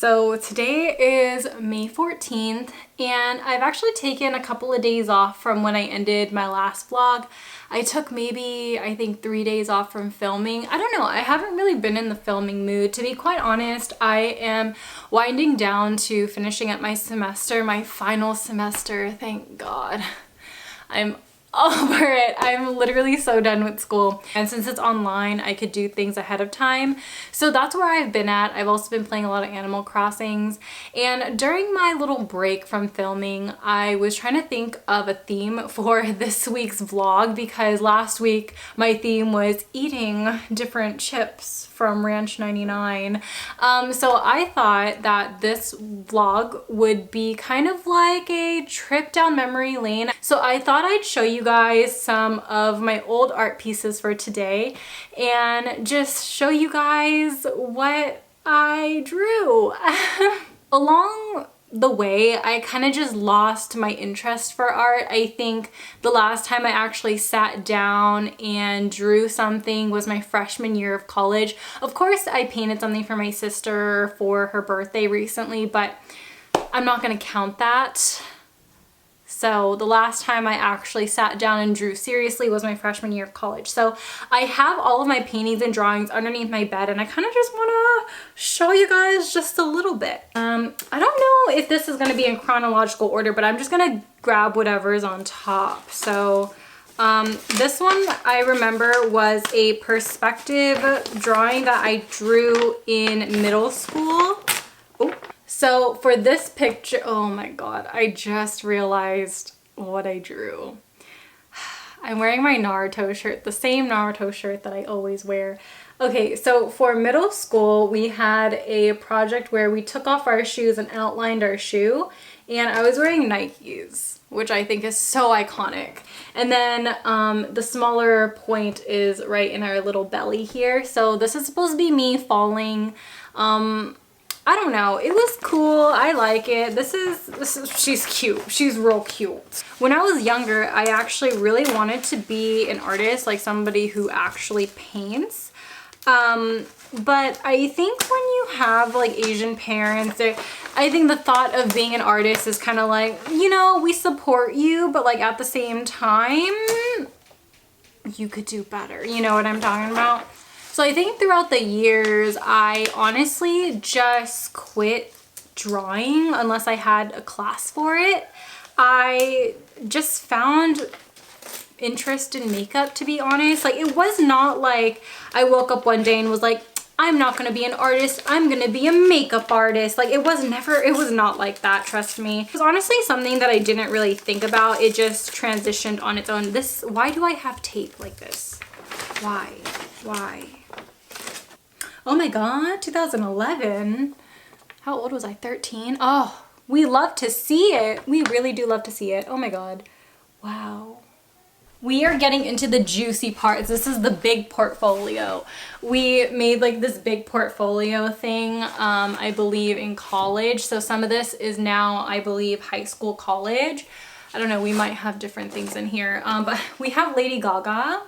So today is May 14th and I've actually taken a couple of days off from when I ended my last vlog. I took maybe, I think 3 days off from filming. I don't know, I haven't really been in the filming mood. To be quite honest, I am winding down to finishing up my semester, my final semester, thank God. I'm over it. I'm literally so done with school. And since it's online, I could do things ahead of time. So that's where I've been at. I've also been playing a lot of Animal Crossings. And during my little break from filming, I was trying to think of a theme for this week's vlog because last week my theme was eating different chips from Ranch 99. So I thought that this vlog would be kind of like a trip down memory lane. So I thought I'd show you guys some of my old art pieces for today and just show you guys what I drew. Along the way, I kind of just lost my interest for art. I think the last time I actually sat down and drew something was my freshman year of college. Of course, I painted something for my sister for her birthday recently, but I'm not gonna count that. So the last time I actually sat down and drew seriously was my freshman year of college. So I have all of my paintings and drawings underneath my bed and I kind of just want to show you guys just a little bit. I don't know if this is going to be in chronological order, but I'm just going to grab whatever is on top. So this one I remember was a perspective drawing that I drew in middle school. Oh. So for this picture, oh my God, I just realized what I drew. I'm wearing my Naruto shirt, the same Naruto shirt that I always wear. Okay, so for middle school, we had a project where we took off our shoes and outlined our shoe, and I was wearing Nikes, which I think is so iconic. And then the smaller point is right in our little belly here. So this is supposed to be me falling. I don't know, it was cool, I like it. This is, she's cute, she's real cute. When I was younger, I actually really wanted to be an artist, like somebody who actually paints. But I think when you have like Asian parents, I think the thought of being an artist is kind of like, you know, we support you, but like at the same time, you could do better. You know what I'm talking about? So I think throughout the years, I honestly just quit drawing unless I had a class for it. I just found interest in makeup, to be honest. Like, it was not like I woke up one day and was like, I'm not gonna be an artist, I'm gonna be a makeup artist. Like, it was not like that, trust me. It was honestly something that I didn't really think about. It just transitioned on its own. Why do I have tape like this? Why? Oh my God, 2011. How old was I? 13? Oh, we love to see it. We really do love to see it. Oh my God. Wow. We are getting into the juicy parts. This is the big portfolio. We made like this big portfolio thing, I believe in college. So some of this is now, I believe, high school, college. I don't know, we might have different things in here. But we have Lady Gaga.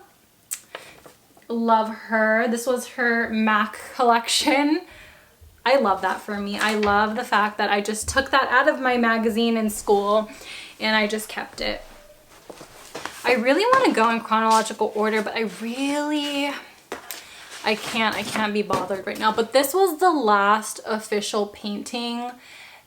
Love her. This was her MAC collection. I love that for me. I love the fact that I just took that out of my magazine in school and I just kept it. I really want to go in chronological order, but I can't be bothered right now. But this was the last official painting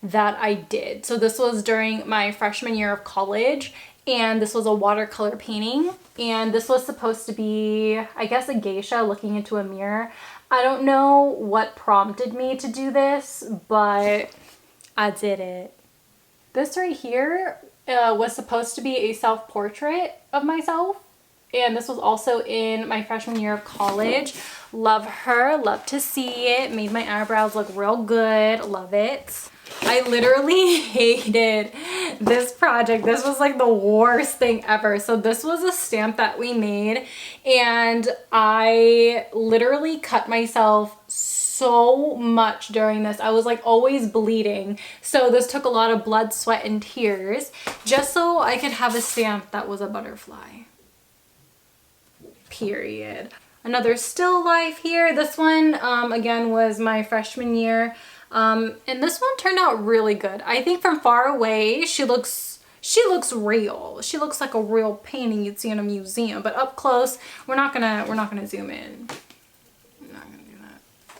that I did. So this was during my freshman year of college. And this was a watercolor painting, and this was supposed to be, I guess, a geisha looking into a mirror. I don't know what prompted me to do this, but I did it. This right here was supposed to be a self-portrait of myself, and this was also in my freshman year of college. Love her, love to see it. Made my eyebrows look real good, love it. I literally hated this project. This was like the worst thing ever. So this was a stamp that we made and I literally cut myself so much during this. I was like always bleeding. So this took a lot of blood, sweat, and tears just so I could have a stamp that was a butterfly. Period. Another still life here. This one, again, was my freshman year. And this one turned out really good. I think from far away, she looks real. She looks like a real painting you'd see in a museum, but up close, we're not gonna zoom in.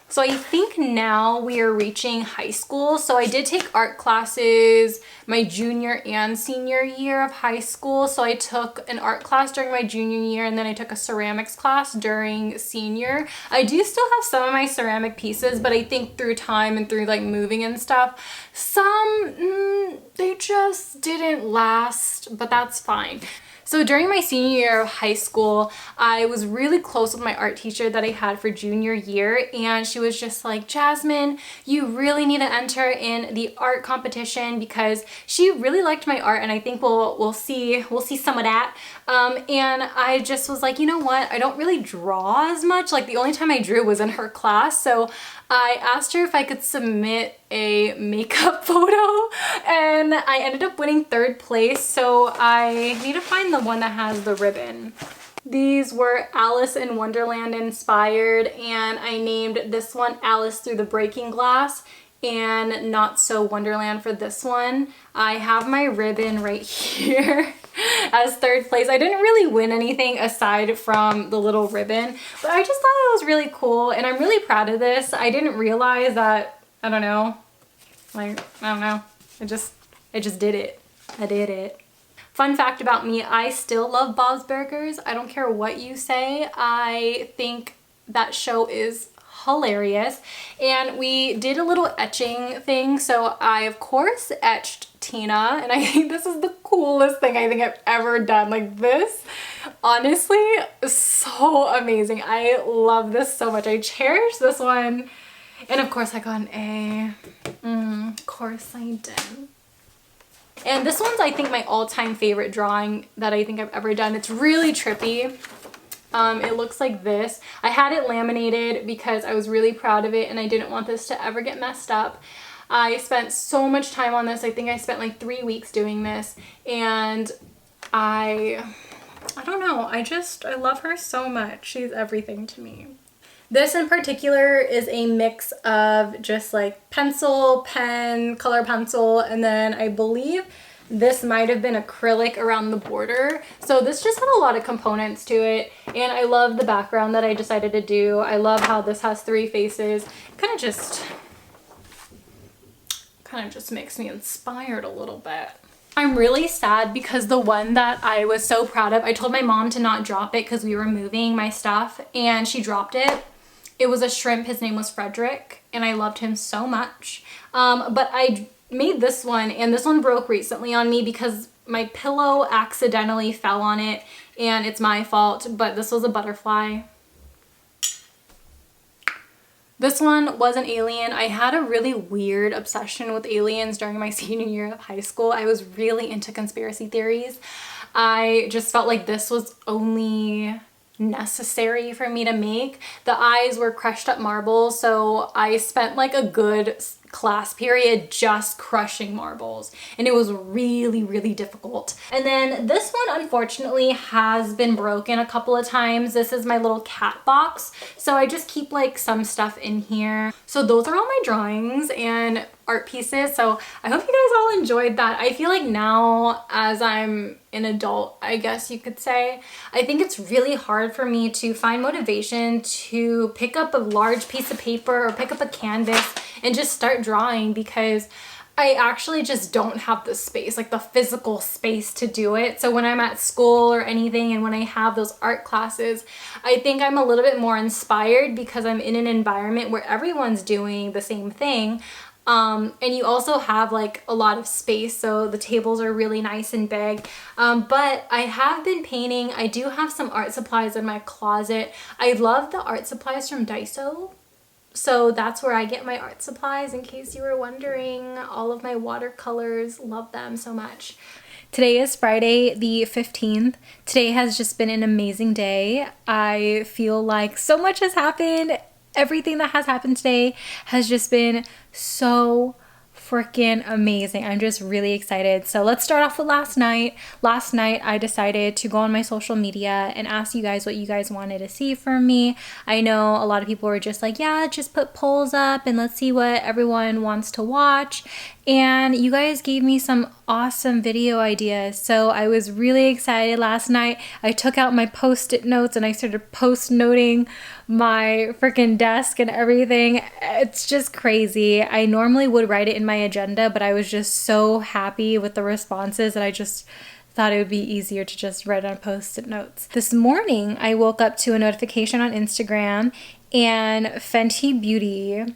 So I think now we are reaching high school. So I did take art classes my junior and senior year of high school. So I took an art class during my junior year, and then I took a ceramics class during senior. I do still have some of my ceramic pieces, but I think through time and through like moving and stuff, some, they just didn't last, but that's fine. So during my senior year of high school, I was really close with my art teacher that I had for junior year, and she was just like, Jasmine, you really need to enter in the art competition, because she really liked my art, and I think we'll see some of that. And I just was like, you know what? I don't really draw as much. Like the only time I drew was in her class. So I asked her if I could submit a makeup photo, and I ended up winning 3rd place. So I need to find the one that has the ribbon. These were Alice in Wonderland inspired, and I named this one Alice Through the Breaking Glass and Not So Wonderland for this one. I have my ribbon right here as 3rd place. I didn't really win anything aside from the little ribbon, but I just thought it was really cool, and I'm really proud of this. I didn't realize that, I don't know, I just did it. I did it. Fun fact about me, I still love Bob's Burgers. I don't care what you say. I think that show is hilarious. And we did a little etching thing. So I, of course, etched Tina. And I think this is the coolest thing I think I've ever done. Like this, honestly, is so amazing. I love this so much. I cherish this one. And of course I got an A. Of course I did. And this one's, I think, my all-time favorite drawing that I think I've ever done. It's really trippy. It looks like this. I had it laminated because I was really proud of it, and I didn't want this to ever get messed up. I spent so much time on this. I think I spent like 3 weeks doing this, and I don't know. I love her so much. She's everything to me. This in particular is a mix of just like pencil, pen, color pencil, and then I believe this might have been acrylic around the border. So this just had a lot of components to it, and I love the background that I decided to do. I love how this has 3 faces. Kind of just makes me inspired a little bit. I'm really sad because the one that I was so proud of, I told my mom to not drop it because we were moving my stuff, and she dropped it. It was a shrimp. His name was Frederick, and I loved him so much. But I made this one, and this one broke recently on me because my pillow accidentally fell on it, and it's my fault, but this was a butterfly. This one was an alien. I had a really weird obsession with aliens during my senior year of high school. I was really into conspiracy theories. I just felt like this was only necessary for me to make. The eyes were crushed up marbles, so I spent like a good class period just crushing marbles, and it was really, really difficult. And then this one unfortunately has been broken a couple of times. This is my little cat box, so I just keep like some stuff in here. So those are all my drawings and art pieces, so I hope you guys all enjoyed that. I feel like now, as I'm an adult, I guess you could say, I think it's really hard for me to find motivation to pick up a large piece of paper or pick up a canvas and just start drawing, because I actually just don't have the space, like the physical space to do it. So when I'm at school or anything, and when I have those art classes, I think I'm a little bit more inspired because I'm in an environment where everyone's doing the same thing. And you also have like a lot of space, so the tables are really nice and big. But I have been painting. I do have some art supplies in my closet. I love the art supplies from Daiso. So that's where I get my art supplies, in case you were wondering. All of my watercolors, love them so much. Today is Friday the 15th. Today has just been an amazing day. I feel like so much has happened. Everything that has happened today has just been so freaking amazing. I'm just really excited. So let's start off with last night. Last night I decided to go on my social media and ask you guys what you guys wanted to see from me. I know a lot of people were just like, yeah, just put polls up and let's see what everyone wants to watch. And you guys gave me some awesome video ideas. So I was really excited last night. I took out my post-it notes and I started post-noting my freaking desk and everything. It's just crazy. I normally would write it in my agenda, but I was just so happy with the responses that I just thought it would be easier to just write on post-it notes. This morning, I woke up to a notification on Instagram and Fenty Beauty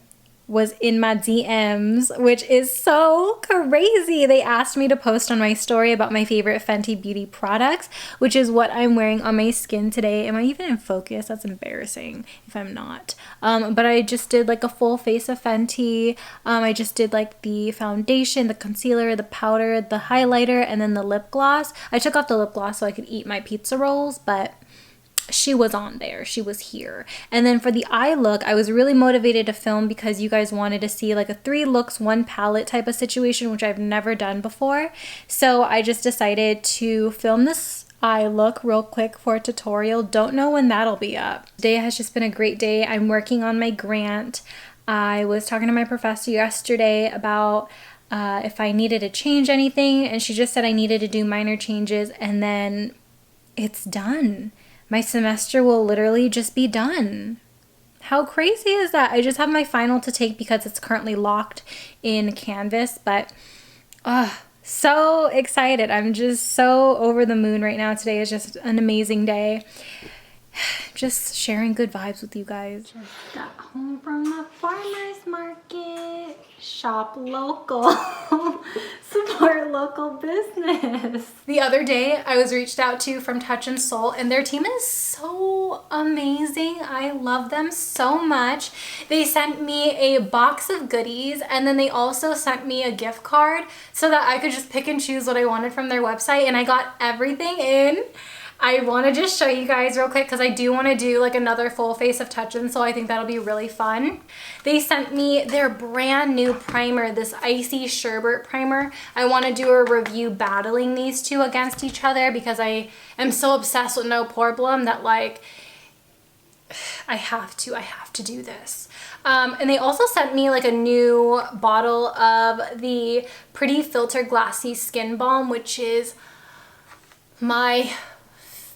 was in my DMs, which is so crazy. They asked me to post on my story about my favorite Fenty Beauty products, which is what I'm wearing on my skin today. Am I even in focus? That's embarrassing if I'm not. But I just did like a full face of Fenty. I just did like the foundation, the concealer, the powder, the highlighter, and then the lip gloss. I took off the lip gloss so I could eat my pizza rolls, but she was on there. She was here. And then for the eye look, I was really motivated to film because you guys wanted to see like a 3 looks, 1 palette type of situation, which I've never done before. So I just decided to film this eye look real quick for a tutorial. Don't know when that'll be up. Today has just been a great day. I'm working on my grant. I was talking to my professor yesterday about if I needed to change anything, and she just said I needed to do minor changes and then it's done. My semester will literally just be done. How crazy is that? I just have my final to take because it's currently locked in Canvas, but so excited. I'm just so over the moon right now. Today is just an amazing day. Just sharing good vibes with you guys. Just got home from the farmer's market. Shop local. Support local business. The other day I was reached out to from Touch and Soul, and their team is so amazing. I love them so much. They sent me a box of goodies, and then they also sent me a gift card so that I could just pick and choose what I wanted from their website, and I got everything in. I want to just show you guys real quick because I do want to do like another full face of Touch and Soul. I think that'll be really fun. They sent me their brand new primer, this icy sherbet primer. I want to do a review battling these two against each other because I am so obsessed with no problem that like I have to do this. And they also sent me like a new bottle of the Pretty Filter Glassy Skin Balm, which is my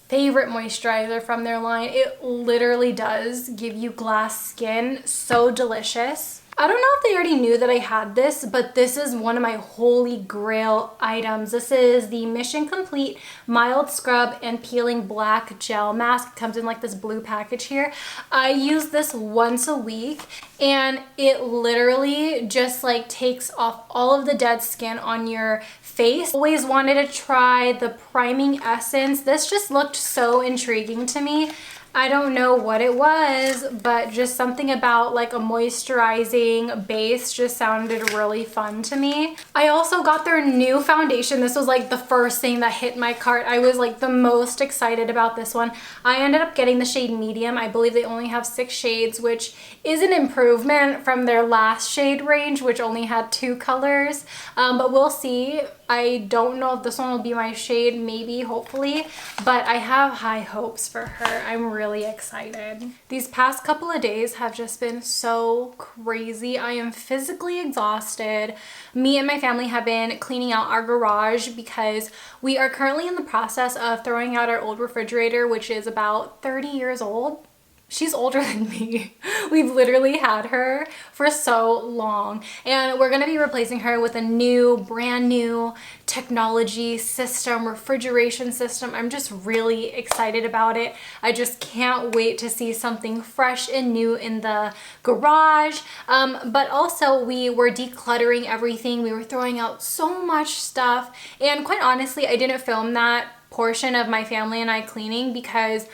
favorite moisturizer from their line. It literally does give you glass skin. So delicious. I don't know if they already knew that I had this, but this is one of my holy grail items. This is the Mission Complete Mild Scrub and Peeling Black Gel Mask. It comes in like this blue package here. I use this once a week and it literally just like takes off all of the dead skin on your face. Always wanted to try the priming essence. This just looked so intriguing to me. I don't know what it was, but just something about like a moisturizing base just sounded really fun to me. I also got their new foundation. This was like the first thing that hit my cart. I was like the most excited about this one. I ended up getting the shade medium. I believe they only have 6 shades, which is an improvement from their last shade range, which only had 2 colors. But we'll see. I don't know if this one will be my shade, maybe, hopefully, but I have high hopes for her. I'm really excited. These past couple of days have just been so crazy. I am physically exhausted. Me and my family have been cleaning out our garage because we are currently in the process of throwing out our old refrigerator, which is about 30 years old. She's older than me. We've literally had her for so long, and we're gonna be replacing her with a new, brand new technology system, refrigeration system. I'm just really excited about it. I just can't wait to see something fresh and new in the garage. But also we were decluttering everything. We were throwing out so much stuff, and quite honestly, I didn't film that portion of my family and I cleaning because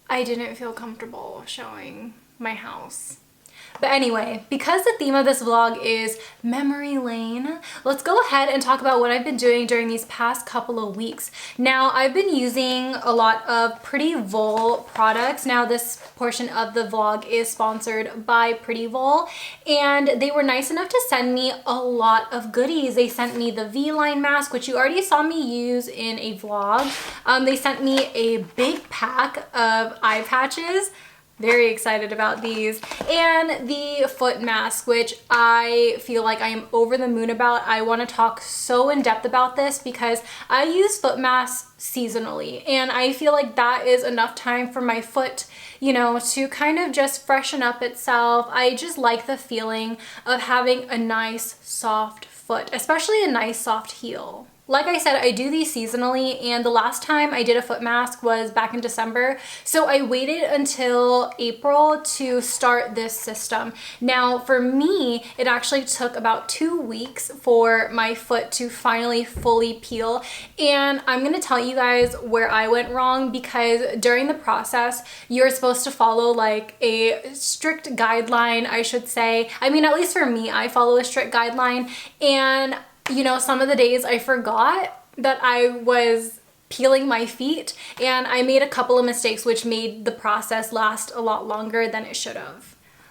I didn't feel comfortable showing my house. But anyway, because the theme of this vlog is memory lane, let's go ahead and talk about what I've been doing during these past couple of weeks. Now, I've been using a lot of Prettyvol products. Now, this portion of the vlog is sponsored by Prettyvol, and they were nice enough to send me a lot of goodies. They sent me the V-line mask, which you already saw me use in a vlog. They sent me a big pack of eye patches. Very excited about these. And the foot mask, which I feel like I am over the moon about. I want to talk so in depth about this because I use foot masks seasonally, and I feel like that is enough time for my foot, you know, to kind of just freshen up itself. I just like the feeling of having a nice soft foot, especially a nice soft heel. Like I said, I do these seasonally, and the last time I did a foot mask was back in December. So I waited until April to start this system. Now, for me, it actually took about 2 weeks for my foot to finally fully peel. And I'm gonna tell you guys where I went wrong, because during the process, you're supposed to follow like a strict guideline, I should say. I mean, at least for me, I follow a strict guideline. And you know, some of the days I forgot that I was peeling my feet, and I made a couple of mistakes which made the process last a lot longer than it should have.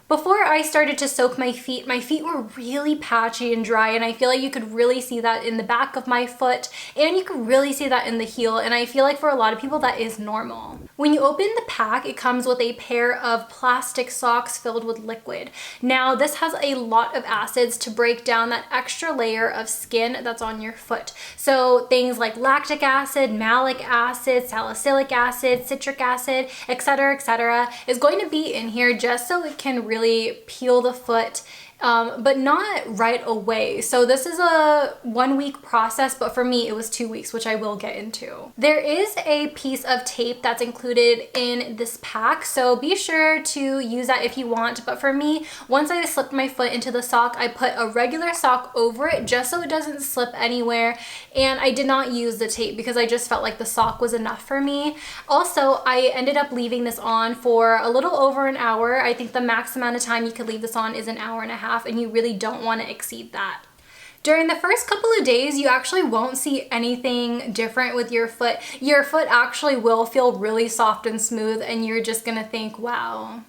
Before I started to soak my feet were really patchy and dry, and I feel like you could really see that in the back of my foot, and you could really see that in the heel, and I feel like for a lot of people that is normal. When you open the pack, it comes with a pair of plastic socks filled with liquid. Now, this has a lot of acids to break down that extra layer of skin that's on your foot. So things like lactic acid, malic acid, salicylic acid, citric acid, etc., is going to be in here just so it can really peel the foot, but not right away. So this is a 1 week process, but for me it was 2 weeks, which I will get into. There is a piece of tape that's included in this pack, so be sure to use that if you want. But for me, once I slipped my foot into the sock, I put a regular sock over it just so it doesn't slip anywhere, and I did not use the tape because I just felt like the sock was enough for me. Also, I ended up leaving this on for a little over an hour. I think the max amount of time you could leave this on is an hour and a half, and you really don't want to exceed that. During the first couple of days, you actually won't see anything different with your foot. Your foot actually will feel really soft and smooth, and you're just gonna think, wow,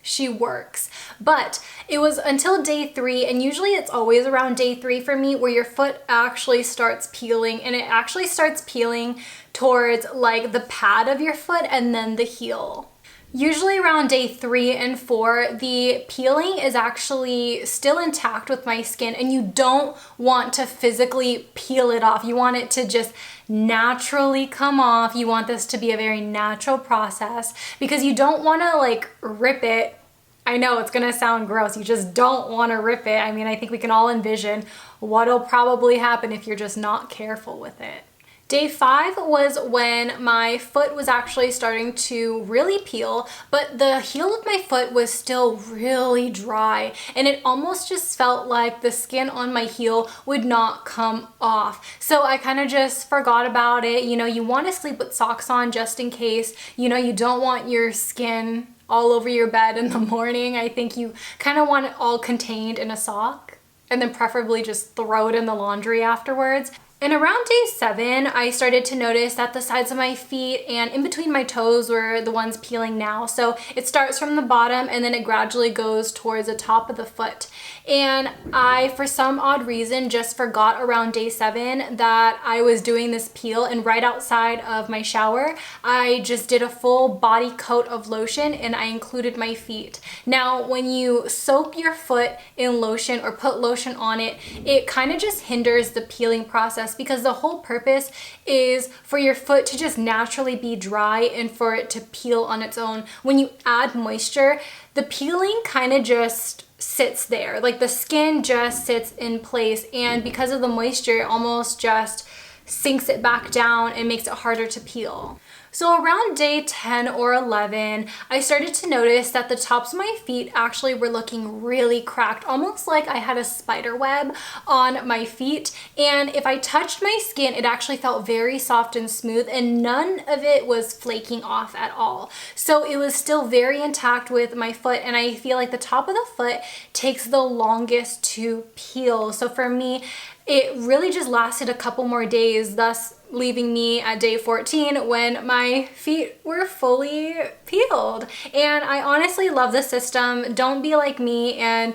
she works. But it was until day 3, and usually it's always around day 3 for me, where your foot actually starts peeling, and it actually starts peeling towards like the pad of your foot and then the heel. Usually around day 3 and 4, the peeling is actually still intact with my skin, and you don't want to physically peel it off. You want it to just naturally come off. You want this to be a very natural process because you don't want to like rip it. I know it's gonna sound gross. You just don't want to rip it. I mean, I think we can all envision what'll probably happen if you're just not careful with it. Day 5 was when my foot was actually starting to really peel, but the heel of my foot was still really dry, and it almost just felt like the skin on my heel would not come off. So I kind of just forgot about it. You know, you want to sleep with socks on just in case. You know, you don't want your skin all over your bed in the morning. I think you kind of want it all contained in a sock, and then preferably just throw it in the laundry afterwards. And around day 7, I started to notice that the sides of my feet and in between my toes were the ones peeling now. So it starts from the bottom and then it gradually goes towards the top of the foot. And I, for some odd reason, just forgot around day 7 that I was doing this peel, and right outside of my shower, I just did a full body coat of lotion and I included my feet. Now, when you soak your foot in lotion or put lotion on it, it kind of just hinders the peeling process, because the whole purpose is for your foot to just naturally be dry and for it to peel on its own. When you add moisture, the peeling kind of just sits there. Like the skin just sits in place, and because of the moisture, it almost just sinks it back down and makes it harder to peel. So around day 10 or 11, I started to notice that the tops of my feet actually were looking really cracked, almost like I had a spider web on my feet. And if I touched my skin, it actually felt very soft and smooth, and none of it was flaking off at all. So it was still very intact with my foot, and I feel like the top of the foot takes the longest to peel. So for me, it really just lasted a couple more days, thus leaving me at day 14 when my feet were fully peeled. And I honestly love the system. Don't be like me and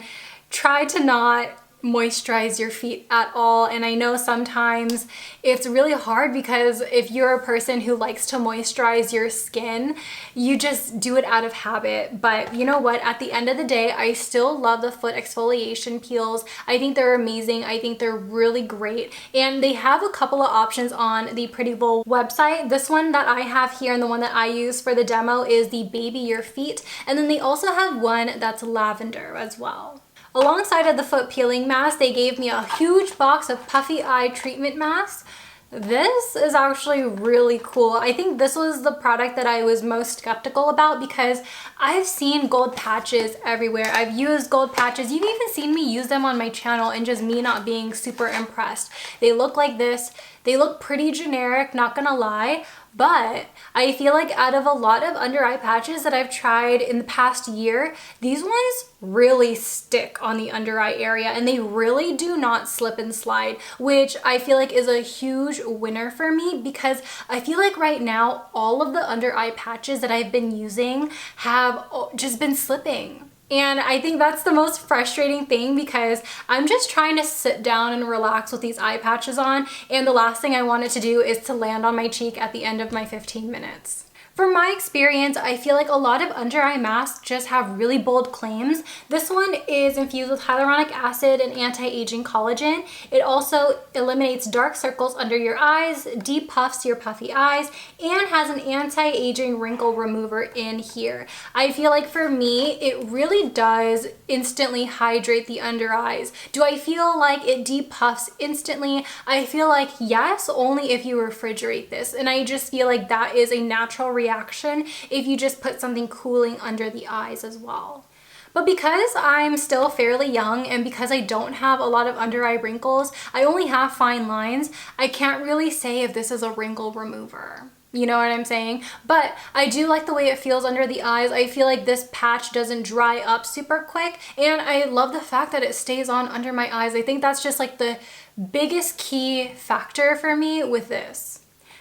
try to not moisturize your feet at all. And I know sometimes it's really hard because if you're a person who likes to moisturize your skin, you just do it out of habit. But you know what? At the end of the day, I still love the foot exfoliation peels. I think they're amazing. I think they're really great. And they have a couple of options on the Pretty Bowl website. This one that I have here and the one that I use for the demo is the Baby Your Feet. And then they also have one that's lavender as well. Alongside of the foot peeling mask, they gave me a huge box of puffy eye treatment masks. This is actually really cool. I think this was the product that I was most skeptical about because I've seen gold patches everywhere. I've used gold patches. You've even seen me use them on my channel and just me not being super impressed. They look like this. They look pretty generic, not gonna lie, but I feel like out of a lot of under eye patches that I've tried in the past year, these ones really stick on the under eye area and they really do not slip and slide, which I feel like is a huge winner for me because I feel like right now all of the under eye patches that I've been using have just been slipping. And I think that's the most frustrating thing because I'm just trying to sit down and relax with these eye patches on, and the last thing I wanted to do is to land on my cheek at the end of my 15 minutes. From my experience, I feel like a lot of under eye masks just have really bold claims. This one is infused with hyaluronic acid and anti-aging collagen. It also eliminates dark circles under your eyes, depuffs your puffy eyes, and has an anti-aging wrinkle remover in here. I feel like for me, it really does instantly hydrate the under eyes. Do I feel like it depuffs instantly? I feel like yes, only if you refrigerate this. And I just feel like that is a natural reaction if you just put something cooling under the eyes as well. But because I'm still fairly young and because I don't have a lot of under eye wrinkles, I only have fine lines, I can't really say if this is a wrinkle remover. You know what I'm saying? But I do like the way it feels under the eyes. I feel like this patch doesn't dry up super quick, and I love the fact that it stays on under my eyes. I think that's just like the biggest key factor for me with this.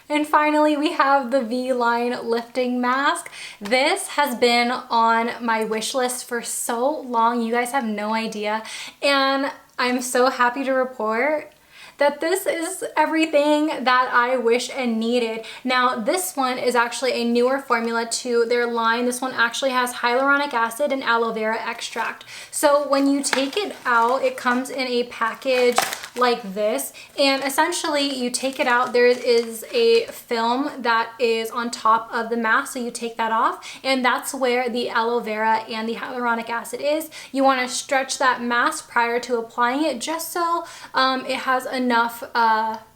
And finally, we have the V-Line lifting mask. This has been on my wish list for so long. You guys have no idea. And I'm so happy to report that this is everything that I wish and needed. Now, this one is actually a newer formula to their line. This one actually has hyaluronic acid and aloe vera extract. So when you take it out, it comes in a package like this, and essentially you take it out, there is a film that is on top of the mask, so you take that off, and that's where the aloe vera and the hyaluronic acid is. You want to stretch that mask prior to applying it just so it has enough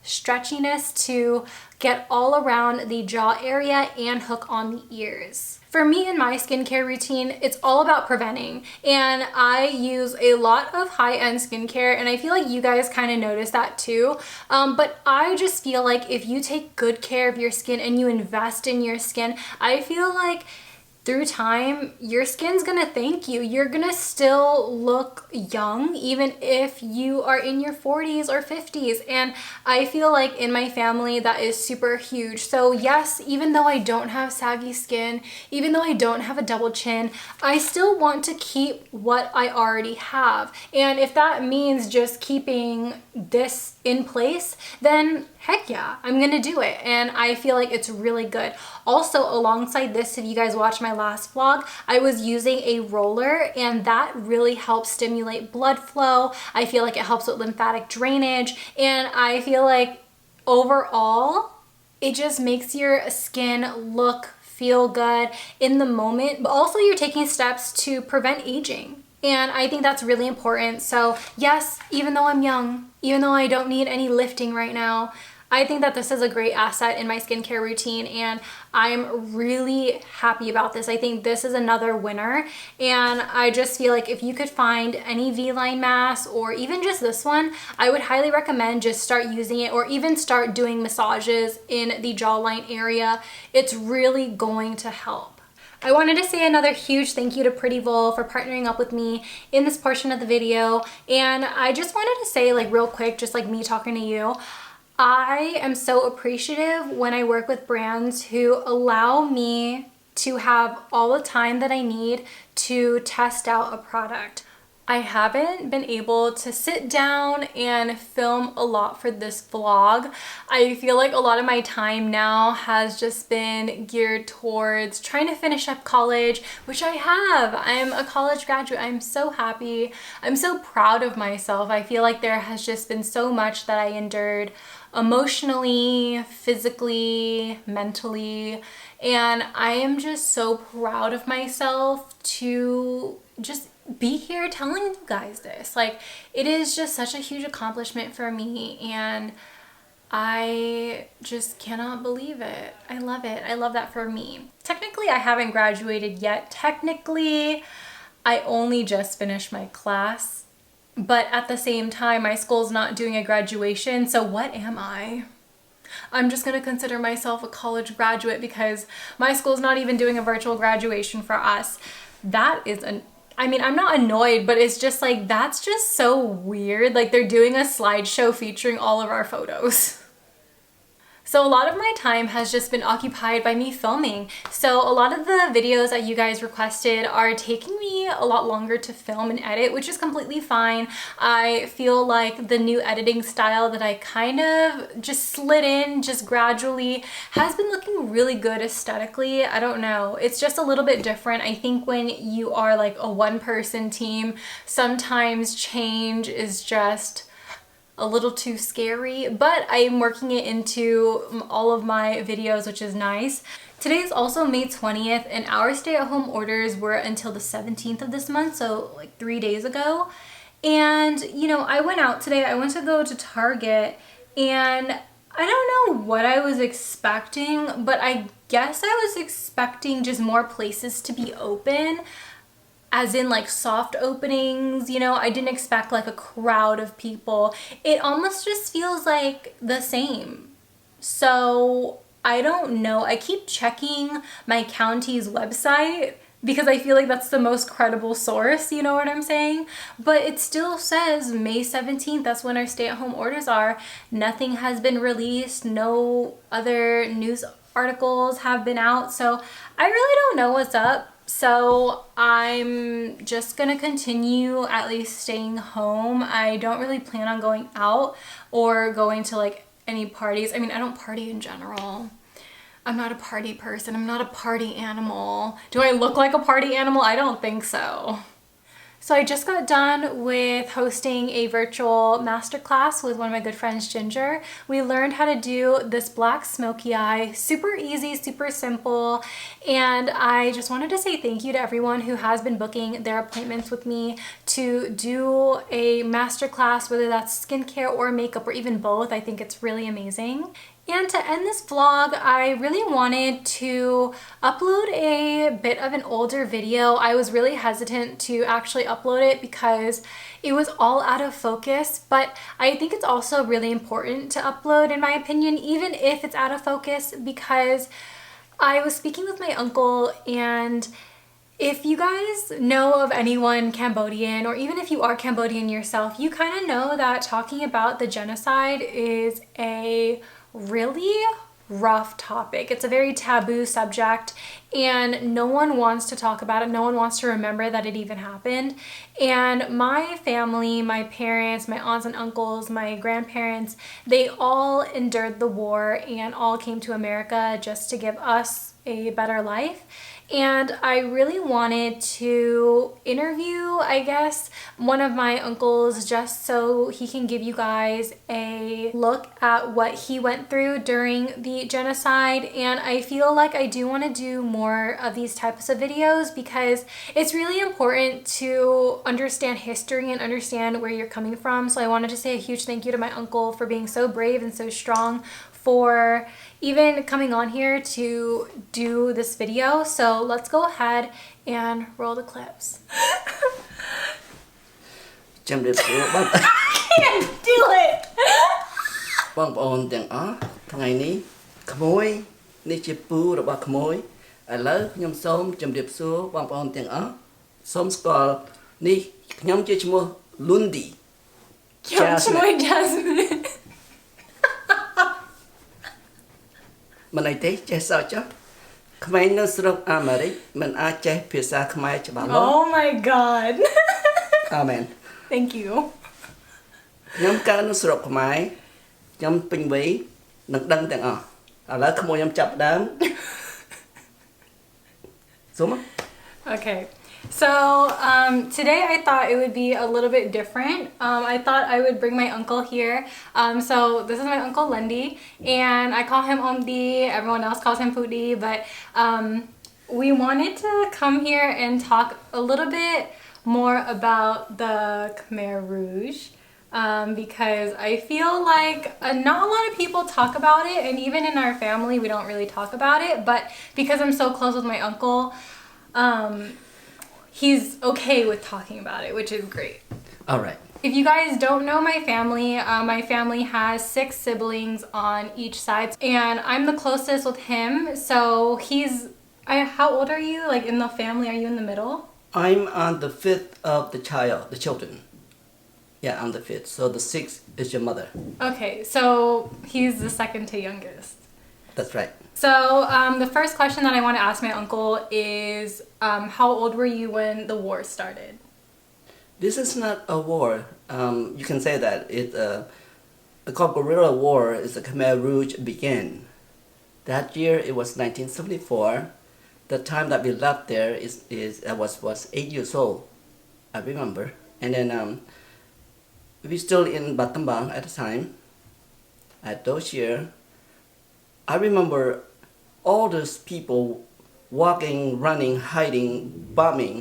stretchiness to get all around the jaw area and hook on the ears. For me in my skincare routine, it's all about preventing, and I use a lot of high-end skincare, and I feel like you guys kind of notice that too, but I just feel like if you take good care of your skin and you invest in your skin, I feel like through time, your skin's gonna thank you. You're gonna still look young even if you are in your 40s or 50s. And I feel like in my family that is super huge. So yes, even though I don't have saggy skin, even though I don't have a double chin, I still want to keep what I already have. And if that means just keeping this in place, then heck yeah, I'm gonna do it. And I feel like it's really good. Also, alongside this, if you guys watched my last vlog, I was using a roller, and that really helps stimulate blood flow. I feel like it helps with lymphatic drainage, and I feel like overall, it just makes your skin feel good in the moment, but also you're taking steps to prevent aging. And I think that's really important. So yes, even though I'm young, even though I don't need any lifting right now, I think that this is a great asset in my skincare routine, and I'm really happy about this. I think this is another winner, and I just feel like if you could find any V-line mask or even just this one, I would highly recommend just start using it, or even start doing massages in the jawline area. It's really going to help. I wanted to say another huge thank you to Prettyvol for partnering up with me in this portion of the video, and I just wanted to say, like, real quick, just like me talking to you, I am so appreciative when I work with brands who allow me to have all the time that I need to test out a product. I haven't been able to sit down and film a lot for this vlog. I feel like a lot of my time now has just been geared towards trying to finish up college, which I have. I'm a college graduate. I'm so happy. I'm so proud of myself. I feel like there has just been so much that I endured emotionally, physically, mentally, and I am just so proud of myself to just be here telling you guys this. Like, it is just such a huge accomplishment for me, and I just cannot believe it. I love it. I love that for me. Technically, I haven't graduated yet. Technically, I only just finished my class, but at the same time, my school's not doing a graduation, so what am I? I'm just gonna consider myself a college graduate because my school's not even doing a virtual graduation for us. That is I mean, I'm not annoyed, but it's just like, that's just so weird. Like, they're doing a slideshow featuring all of our photos. So a lot of my time has just been occupied by me filming. So a lot of the videos that you guys requested are taking me a lot longer to film and edit, which is completely fine. I feel like the new editing style that I kind of just slid in just gradually has been looking really good aesthetically. I don't know. It's just a little bit different. I think when you are like a one-person team, sometimes change is just a little too scary, but I'm working it into all of my videos, which is nice. Today is also May 20th, and our stay-at-home orders were until the 17th of this month, so like 3 days ago. And you know, I went out today. I went to go to Target, and I don't know what I was expecting, but I guess I was expecting just more places to be open, as in like soft openings, you know. I didn't expect like a crowd of people. It almost just feels like the same. So I don't know. I keep checking my county's website because I feel like that's the most credible source, you know what I'm saying? But it still says May 17th, that's when our stay-at-home orders are. Nothing has been released, no other news articles have been out, so I really don't know what's up. So I'm just gonna continue at least staying home. I don't really plan on going out or going to like any parties. I mean, I don't party in general. I'm not a party person. I'm not a party animal. Do I look like a party animal? I don't think so. So I just got done with hosting a virtual masterclass with one of my good friends, Ginger. We learned how to do this black smoky eye, super easy, super simple. And I just wanted to say thank you to everyone who has been booking their appointments with me to do a masterclass, whether that's skincare or makeup or even both. I think it's really amazing. And to end this vlog, I really wanted to upload a bit of an older video. I was really hesitant to actually upload it because it was all out of focus, but I think it's also really important to upload, in my opinion, even if it's out of focus, because I was speaking with my uncle, and if you guys know of anyone Cambodian, or even if you are Cambodian yourself, you kind of know that talking about the genocide is a really rough topic. It's a very taboo subject, and no one wants to talk about it. No one wants to remember that it even happened. And my family, my parents, my aunts and uncles, my grandparents, they all endured the war and all came to America just to give us a better life. and I really wanted to interview, I guess, one of my uncles just so he can give you guys a look at what he went through during the genocide. And I feel like I do want to do more of these types of videos because it's really important to understand history and understand where you're coming from. So I wanted to say a huge thank you to my uncle for being so brave and so strong, for even coming on here to do this video. So let's go ahead and roll the clips. Can't do it. បងប្អូនទាំងអស់ថ្ងៃនេះក្មួយនេះជាពូរបស់ក្មួយឥឡូវខ្ញុំសូមជម្រាបសួរបងប្អូនទាំងអស់សូមស្គាល់នេះខ្ញុំជាឈ្មោះ Lundi ខ្ញុំឈ្មោះ Jasmine មិនអីទេចេះសោះចុះក្មេងនៅស្រុកអាមេរិកមិនអាចចេះភាសាខ្មែរច្បាស់លាស់ Oh my god Amen Thank you ខ្ញុំកើតនៅស្រុកខ្មែរខ្ញុំពេញវ័យនឹងដឹងទាំងអស់ឥឡូវក្មួយខ្ញុំចាប់ដើមសុំ Okay, so today I thought it would be a little bit different. I thought I would bring my uncle here. So this is my uncle Lundy, and I call him Omdi. Everyone else calls him Pudi, but we wanted to come here and talk a little bit more about the Khmer Rouge. Because I feel like not a lot of people talk about it, and even in our family we don't really talk about it, but because I'm so close with my uncle, he's okay with talking about it, which is great. All right. If you guys don't know my family has 6 siblings on each side, and I'm the closest with him. So how old are you? Like in the family, are you in the middle? I'm on the 5th of the children. Yeah, I'm the 5th. So the 6th is your mother. Okay, so he's the second to youngest. That's right. So the first question that I want to ask my uncle is, how old were you when the war started? This is not a war. You can say that the guerrilla war is the Khmer Rouge began. That year it was 1974. The time that we left there I was 8 years old. I remember. And then we still in Battambang at the time. At those years, I remember all those people walking, running, hiding, bombing.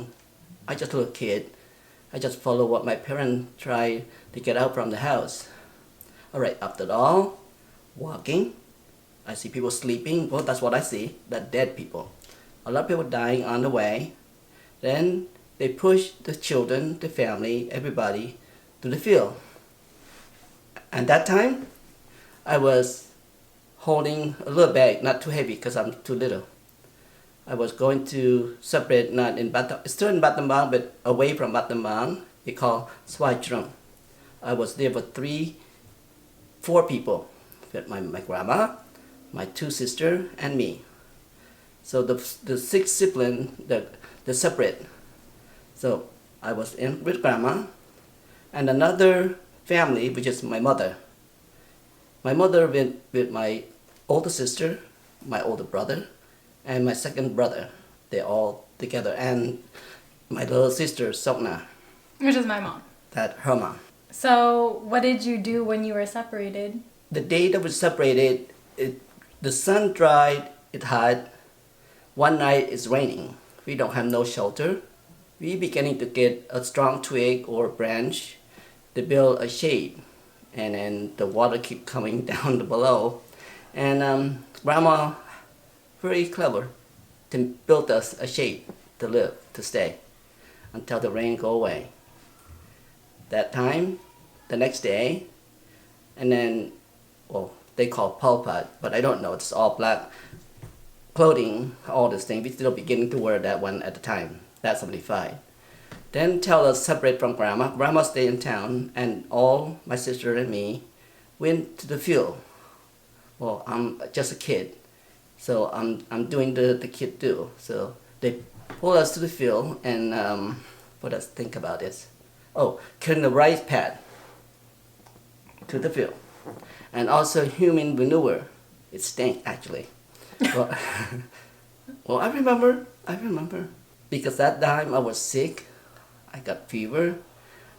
I just was a kid. I just followed what my parents tried to get out from the house. Alright, after all, walking, I see people sleeping. Well, that's what I see, the dead people. A lot of people dying on the way. Then they push the children, the family, everybody to the field. And that time, I was holding a little bag, not too heavy because I'm too little. I was going to separate, not in Battambang, still in Battambang, but away from Battambang. We call Swajrum. I was there for 4 people, with my grandma, my 2 sisters, and me. So the 6 siblings, they're separate. So I was in with grandma, and another family, which is my mother. My mother went with my older sister, my older brother, and my second brother. They're all together. And my little sister, Sokna. Which is my mom. That's her mom. So what did you do when you were separated? The day that we separated, the sun dried, it hot. One night it's raining. We don't have no shelter. We beginning to get a strong twig or branch to build a shade. And then the water keep coming down below. And grandma, very clever, to build us a shade to live, to stay, until the rain go away. That time, the next day, and then, well, they call palpat, but I don't know, it's all black clothing, all this thing. We still beginning to wear that one at the time. That's 75. Then tell us separate from grandma. Grandma stayed in town, and all my sister and me went to the field. Well, I'm just a kid, so I'm doing the kid too. So they pull us to the field, and what else? Think about this. Oh, carrying the rice pad to the field, and also human manure. It stank actually. Well, I remember I remember. Because that time I was sick. I got fever.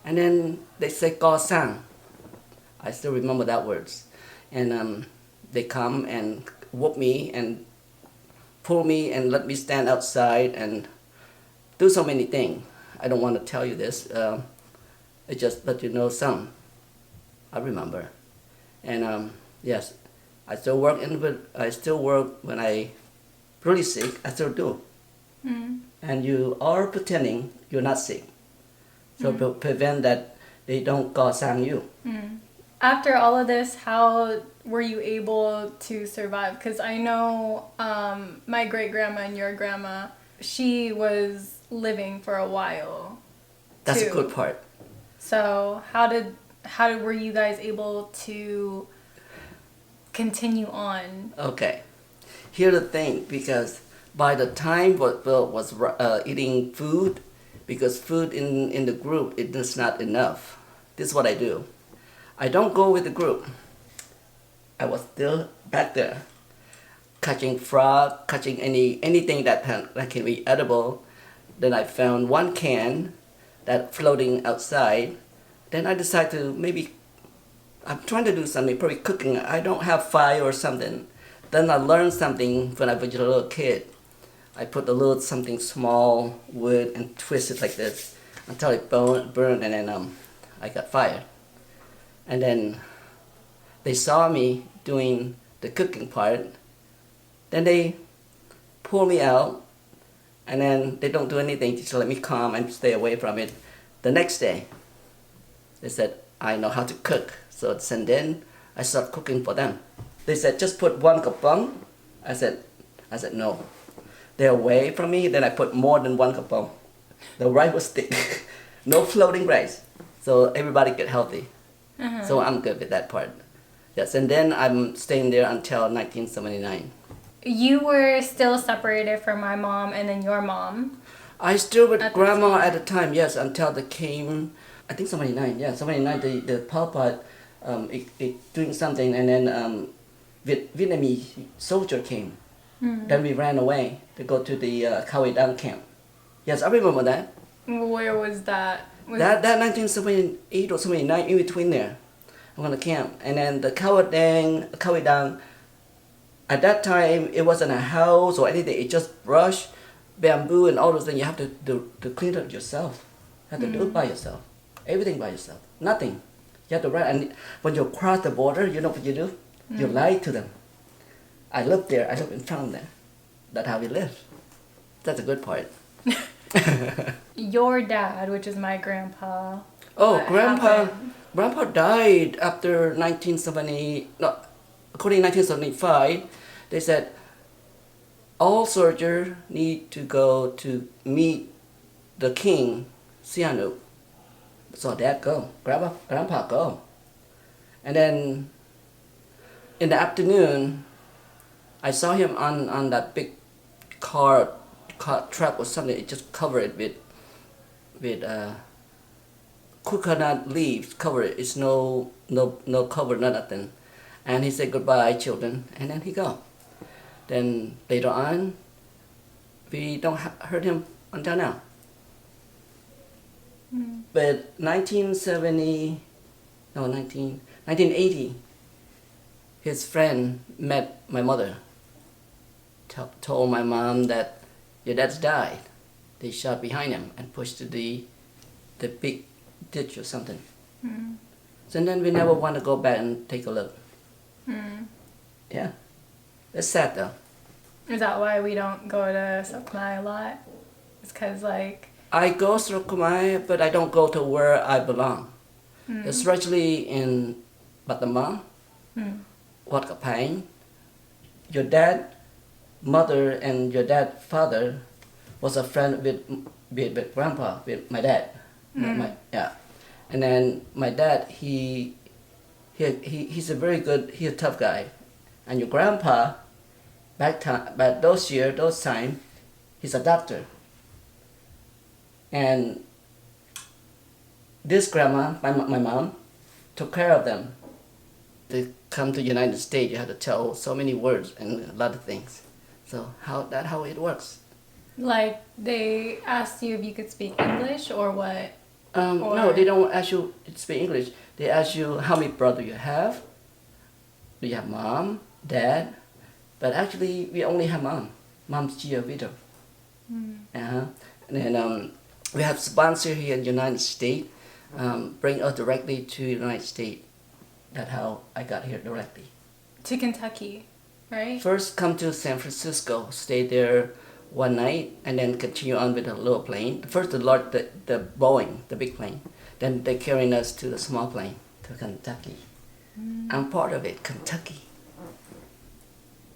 And then they said, "Go sang." I still remember that words. And they come and whoop me and pull me and let me stand outside and do so many things. I don't want to tell you this. I just let you know some. I remember. And yes, I still work I still work when I really sick. I still do. And you are pretending you're not sick. So prevent that they don't go sang you. After all of this, how were you able to survive? Because I know my great-grandma and your grandma, she was living for a while. That's too. a good part. So how were you guys able to continue on? Okay. Here's the thing, because by the time Bill was eating food, because food in the group, it is not enough. This is what I do. I don't go with the group. I was still back there, catching frog, catching anything that can be edible. Then I found one can that floating outside. Then I decided to maybe, I'm trying to do something, probably cooking. I don't have fire or something. Then I learned something when I was a little kid. I put a little something small wood and twist it like this until it burned, and then I got fired. And then they saw me doing the cooking part. Then they pull me out, and then they don't do anything, just let me calm and stay away from it. The next day, they said, "I know how to cook." So and then I started cooking for them. They said, "Just put 1 kapong." I said, "No." They're away from me, then I put more than 1 kapong. The rice was thick. No floating rice. So everybody get healthy. So I'm good with that part. Yes, and then I'm staying there until 1979. You were still separated from my mom and then your mom. I still with grandma at the time, yes, until they came, I think 79, yeah, 79, the Pol Pot doing something, and then Vietnamese soldier came. Then we ran away to go to the Khao Dang camp. Yes, I remember that. Where was that? That 1978 or 79, in between there. I'm on the camp. And then the Khao Dang, at that time, it wasn't a house or anything. It just brush, bamboo, and all those things. You have to clean it yourself. You have to do it by yourself. Everything by yourself. Nothing. You have to run. And when you cross the border, you know what you do? You lie to them. I lived there. I lived in front of them. That's how we live. That's a good part. Your dad, which is my grandpa. Oh, what grandpa. happened? Grandpa died after 1970. No, according to 1975, they said all soldiers need to go to meet the king, Sihanouk. So Dad go, Grandpa go, and then in the afternoon, I saw him on that big car truck or something. It just covered it with coconut leaves. Cover it. It's no cover, nothing. And he said goodbye, children, and then he go. Then later on, we don't heard him until now. But 1980, his friend met my mother. Told my mom that your dad's died. They shot behind him and pushed to the big ditch or something. So then we never want to go back and take a look. Yeah, it's sad though. Is that why we don't go to Khmer a lot? It's because like... I go to Khmer, but I don't go to where I belong. Especially in Batamang, Wat Kapang. Your dad, mother, and your dad, father was a friend with grandpa, with my dad. Yeah. And then my dad, he's a very good, he's a tough guy. And your grandpa, back those time, he's a doctor. And this grandma, my mom, took care of them. To come to the United States, you have to tell so many words and a lot of things. So how it works. Like, they asked you if you could speak English or what? No, they don't ask you to speak English. They ask you how many brothers you have. Do you have mom, dad? But actually, we only have mom. Mom's a widow. And then we have sponsor here in the United States. Bring us directly to the United States. That's how I got here directly. To Kentucky, right? First come to San Francisco, stay there one night, and then continue on with a little plane. First the Boeing, the big plane. Then they carrying us to the small plane to Kentucky. I'm part of it, Kentucky.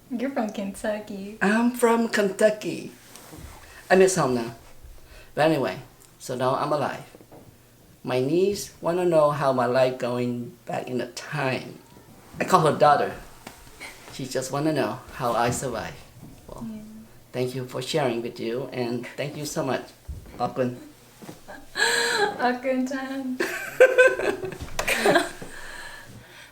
You're from Kentucky. I'm from Kentucky. I miss home now. But anyway, so now I'm alive. My niece want to know how my life going back in the time. I call her daughter. She just want to know how I survive. Well, thank you for sharing with you, and thank you so much, Akun. Akun-chan.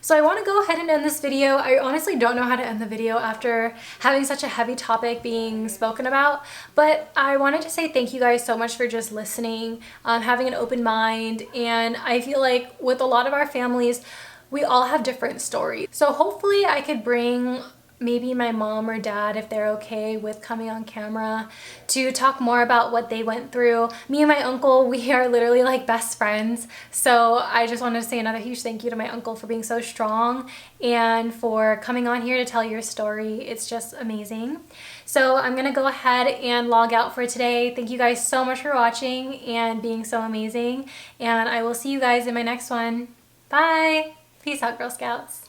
So I want to go ahead and end this video. I honestly don't know how to end the video after having such a heavy topic being spoken about, but I wanted to say thank you guys so much for just listening, having an open mind, and I feel like with a lot of our families, we all have different stories. So hopefully I could bring maybe my mom or dad, if they're okay with coming on camera, to talk more about what they went through. Me and my uncle, we are literally like best friends. So I just wanted to say another huge thank you to my uncle for being so strong and for coming on here to tell your story. It's just amazing. So I'm gonna go ahead and log out for today. Thank you guys so much for watching and being so amazing. And I will see you guys in my next one. Bye! Peace out, Girl Scouts.